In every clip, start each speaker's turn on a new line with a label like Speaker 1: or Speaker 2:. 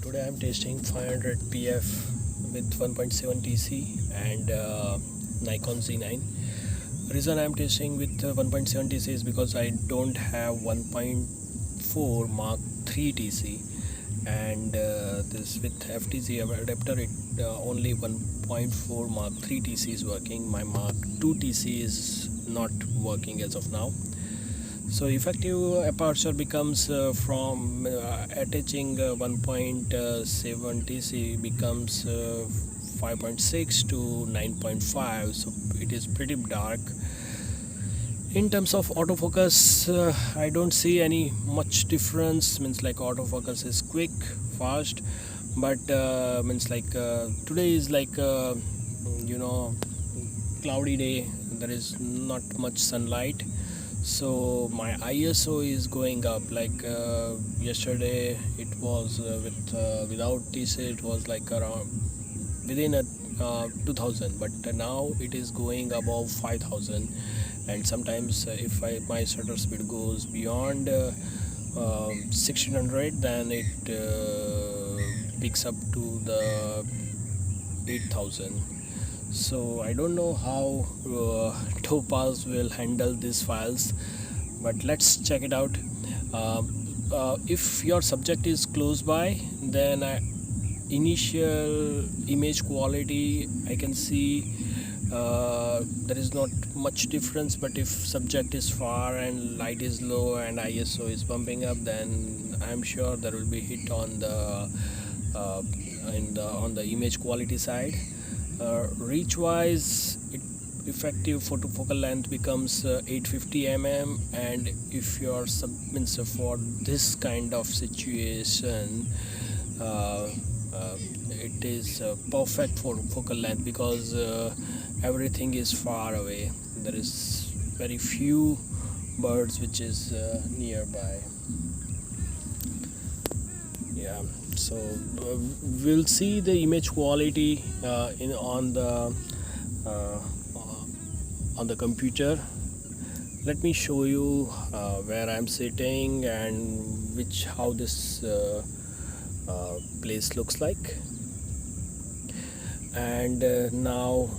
Speaker 1: Today I'm testing 500 PF with 1.7 TC and Nikon Z9. Reason I'm testing with 1.7 TC is because I don't have 1.4 Mark 3 TC, and this with FTZ adapter it only 1.4 Mark 3 TC is working. My Mark 2 TC is not working as of now. So effective aperture becomes from attaching 1.7 TC becomes 5.6 to 9.5, so it is pretty dark. In terms of autofocus, I don't see any much difference. Means like autofocus is quick, fast, but means like today is like cloudy day. There is not much sunlight, so my ISO is going up. Like yesterday it was without TC it was like around within a 2000, but now it is going above 5000. And sometimes if my shutter speed goes beyond 1600, then it picks up to the 8000. So I don't know how Topaz will handle these files, but let's check it out. If your subject is close by, then initial image quality I can see there is not much difference, but if subject is far and light is low and ISO is bumping up, then I'm sure there will be hit on the on the image quality side. Reach wise, effective photofocal length becomes 850 mm, and if your means for this kind of situation uh, it is perfect for focal length, because everything is far away. There is very few birds which is nearby. Yeah, so we'll see the image quality in uh, on the computer. Let me show you where I'm sitting and which how this place looks like. And now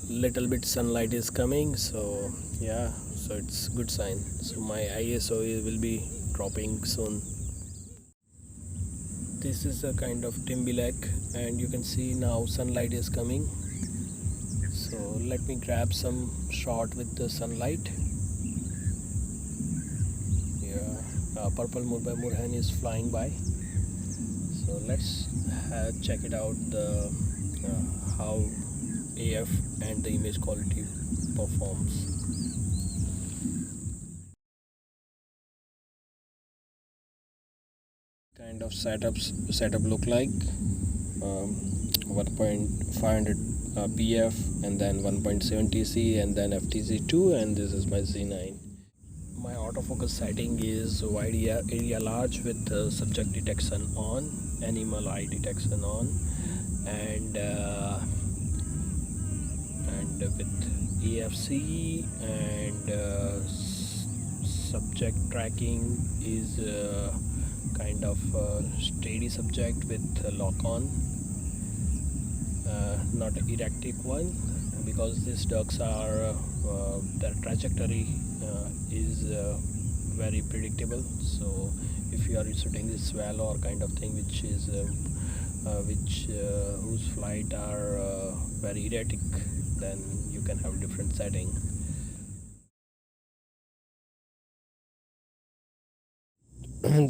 Speaker 1: little bit sunlight is coming, so yeah, so it's good sign. So my ISO will be dropping soon. This is a kind of dim black, and you can see now sunlight is coming. So let me grab some shot with the sunlight. Yeah, purple moorhen is flying by. So let's check it out, the how AF and the image quality performs. Kind of setup look like 1.500 PF, and then 1.7 TC, and then FTZ2, and this is my Z9. My autofocus setting is wide area large with subject detection on, animal eye detection on, and with EFC, and subject tracking is kind of steady subject with lock on, not an erratic one, because these ducks are their trajectory is very predictable. So if you are shooting this swallow or kind of thing which is whose flight are very erratic, then you can have different setting.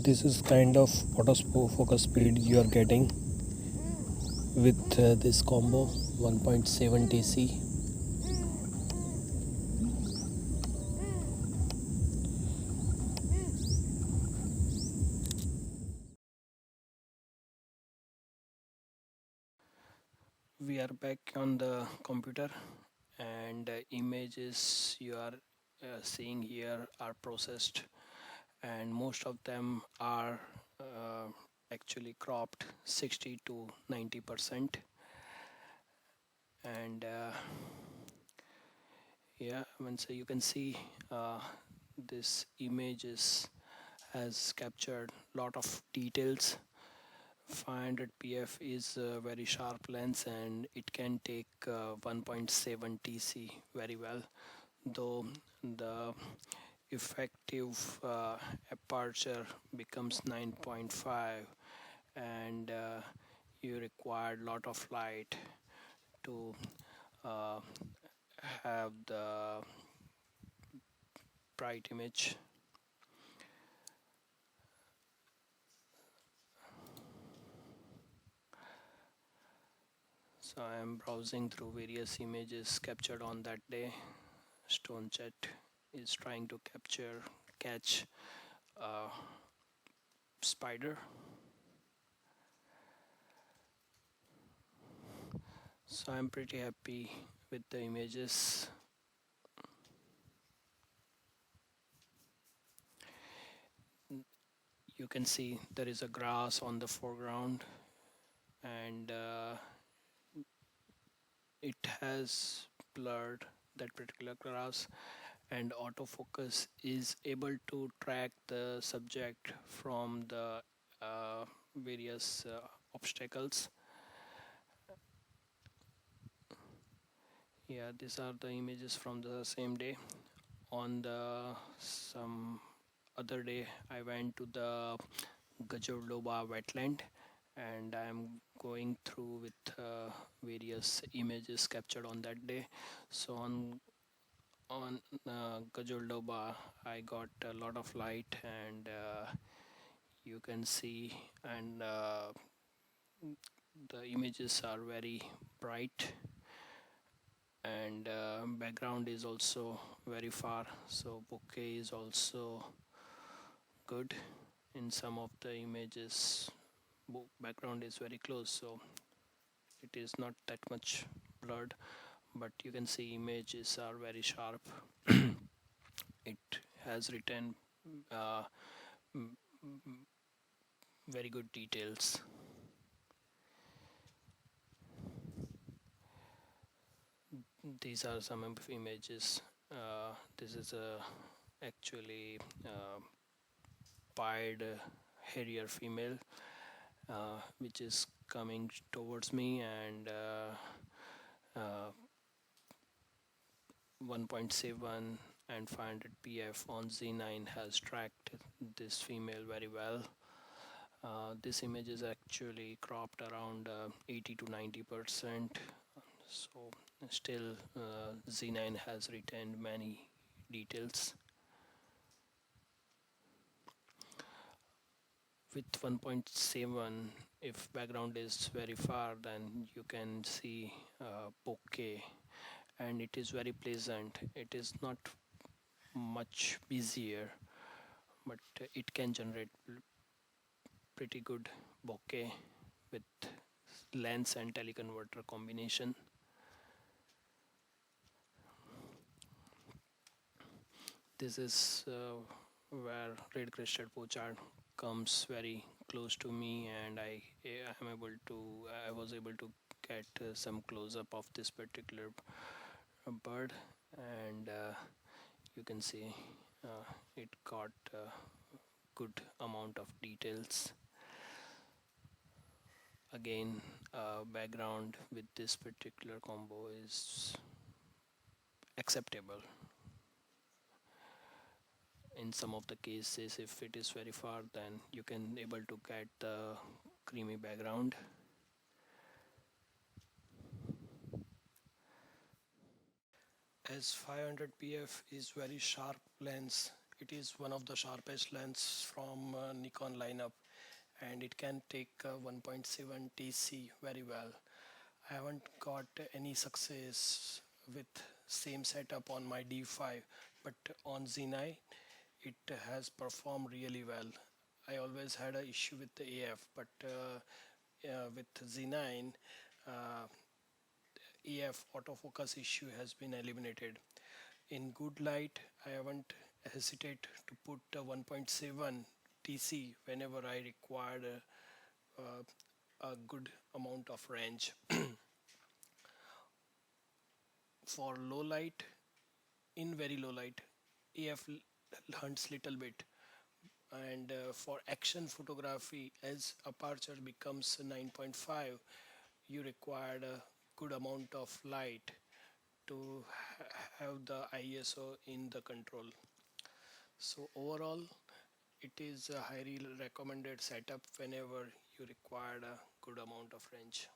Speaker 1: This is kind of autofocus speed you are getting with this combo 1.7 TC. We are back on the computer, and images you are seeing here are processed, and most of them are actually cropped 60 to 90%. And yeah, so you can see this images has captured lot of details 500 pf is a very sharp lens and it can take 1.7 tc very well, though the effective aperture becomes 9.5, and you require lot of light to uh, have the bright image. So I am browsing through various images captured on that day. Stone Chat is trying to catch a spider. So I'm pretty happy with the images. You can see there is a grass on the foreground, and it has blurred that particular grass, and autofocus is able to track the subject from the various obstacles. Yeah, these are the images from the same day. On the some other day, I went to the Gajorloba wetland, and I am going through with various images captured on that day. So on Gajorloba, I got a lot of light, and you can see, and the images are very bright, and background is also very far, so bokeh is also good. In some of the images, background is very close, so it is not that much blurred, but you can see images are very sharp. It has written uh, very good details. These are some images. This is a actually pied harrier female, which is coming towards me, and 1.7 and 500 pf on Z9 has tracked this female very well. This image is actually cropped around 80 to 90%, so still Z9 has retained many details. With 1.7, if background is very far, then you can see bokeh, and it is very pleasant. It is not much busier, but it can generate pretty good bokeh with lens and teleconverter combination. This is where red-crested pochard comes very close to me, and I was able to get some close-up of this particular bird, and you can see it got a good amount of details. Again, background with this particular combo is acceptable. In some of the cases, if it is very far, then you can able to get the creamy background. As 500 pf is very sharp lens, it is one of the sharpest lens from Nikon lineup, and it can take 1.7 tc very well. I haven't got any success with same setup on my D5, but on Z9 it has performed really well. I always had an issue with the AF, but with Z9, AF autofocus issue has been eliminated. In good light, I haven't hesitate to put 1.7 TC whenever I required a good amount of range. For low light, in very low light, AF hunts little bit, and for action photography, as aperture becomes 9.5, you require a good amount of light to have the ISO in the control. So overall, it is a highly recommended setup whenever you require a good amount of range.